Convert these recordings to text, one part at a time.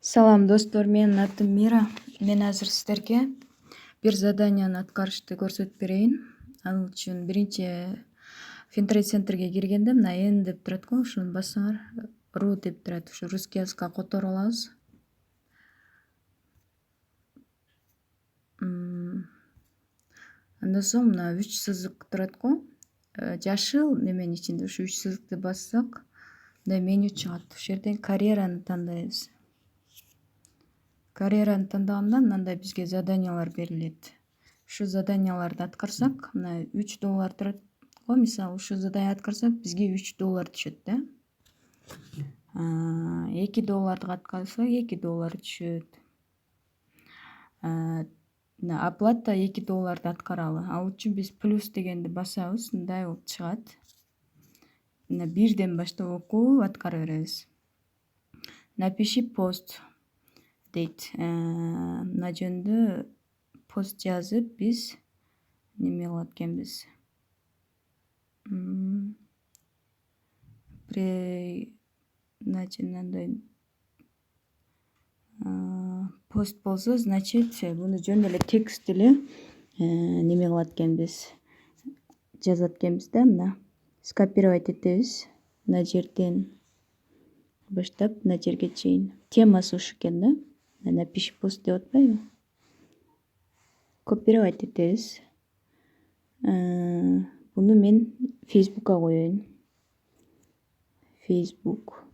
Салам достор, менин атым Мира. Мен азыр сиздерге бир заданияны аткарышты көрсөтүп берейин. Ал үчүн биринчи Финтрейд центрге киргенде мына N деп турат го, ушуну бассаңар, ру деп турат. Ушу русский языкка которуп алабыз. Андан соң мына 3 сызык турат го. Жашыл неменин ичинде ушу 3 сызыкты бассак, мындай меню чыгат. Ушул жерден карьераны тандайбыз. Карьераны тандаганда мындай бизге заданиялар берилет. Ушу заданияларды аткарсак, мына $3 турат го. Мисалы, ушу задания аткарсак, бизге $3 түшөт да. $2 аткарсак, $2 түшөт. Мына оплата $2 аткаралы. Ал үчүн биз плюс дегенди басабыз, мындай болуп чыгат. Мына 1ден баштап окуу аткара беребиз. Напиши пост дейт. Мына жөнүндө пост жазып биз неме кылат экенбиз. Значит, мындай пост болсо, значит, буну жөн эле текст эле неме кылат экенбиз. Жазат экенбиз да, мына скопировать этебиз. Мына жерден баштап мына жерге чейин. Темасы ушу экен да. Напиши пост деп атпайбы? Копировать этебиз. Буну мен Facebook'ка коеюн. Facebook.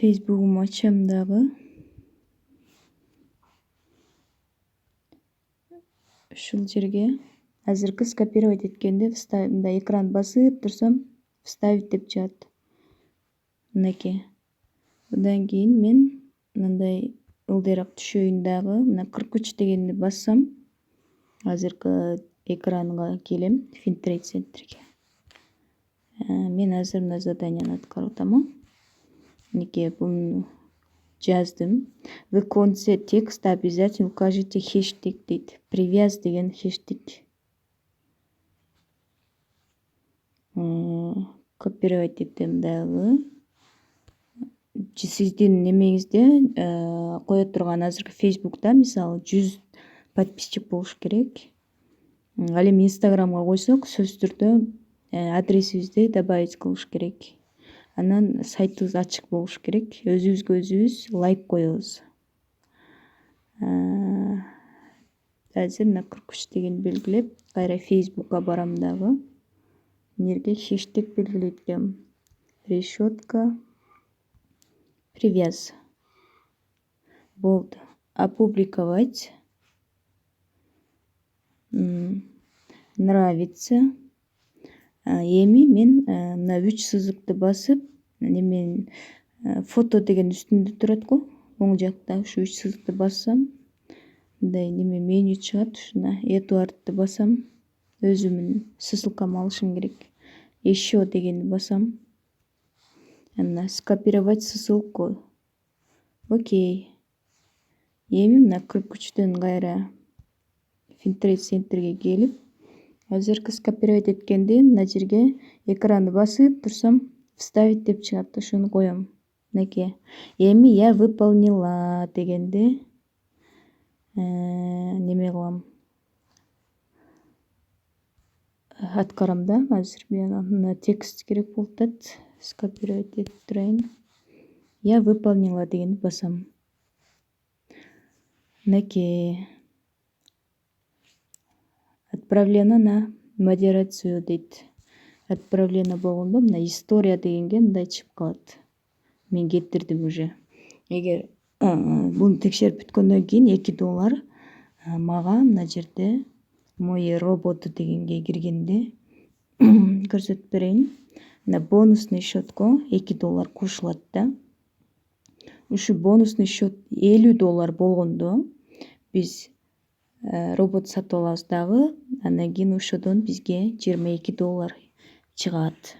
Facebook'umu ачам дагы. Ушул жерге азыркы скопировать эткенде мындай экран басып турсам, вставить деп чыгат. Мынакей. Мындан кийин мен мындай ылдыйраак түшөйүн дагы. Мына 43 дегенди бассам, азыркы экранга келем, Финтрейд центрге. Мен азыр мына заданияны аткарып атам. Минекей буну жаздым. В конце текста обязательно укажите хэштег дейт. Привяз деген хэштег. Копировать этем дагы. Сиздин немеңизде кое турган азыркы Facebook'та мисалы 100 подписчик болуш керек. Ал эми Instagram'га койсок, сөзсүз түрдө адресибизди добавить кылыш керек. Анан сайтыбыз ачык болуш керек. Өзүбүзгө өзүбүз лайк коебуз. Азыр мына 43 деген белгилеп, кайра Facebook'ка барам дагы. Мына хэштег белгилейт экенмин. Решетка. Привяз. Болду. Опубликовать. Нравится. Эми мен мына 3 сызыкты басып, немен фото деген үстүндө турат го, оң жакта ушу 3 сызыкты бассам, мындай неме меню чыгат. Ушуна Эдуардты басам, өзүмдүн ссылкамды алышым керек. Еще дегенди басам. Мына скопировать ссылку. Окей. Эми мына 43дөн кайра Финтрейд центрге келип, азыркы скопировать эткенди мына жерге экранды басып турсам, вставить деп чыгат. Ошону коем. Мынакей. Эми я выполнила дегенди неме кылам. Аткарам да. Азыр мен мына текст керек болуп атат. Скопировать этип турайын. Я выполнила дегенди басам. Мынакей. Отправлено на модерацию дейт. Отправлено болгондо мына история дегенге мындай чыгып калат. Мен кетирдим уже. Эгер буну текшерип бүткөндөн кийин $2 мага мына жерде мои роботы дегенге киргенде көрсөтүп берейин. Мына бонусный счетко $2 кошулат да. Ушу бонусный счет $50 болгондо биз робот сатып алабыз дагы, андан кийин ошодон бизге $22 чыгат.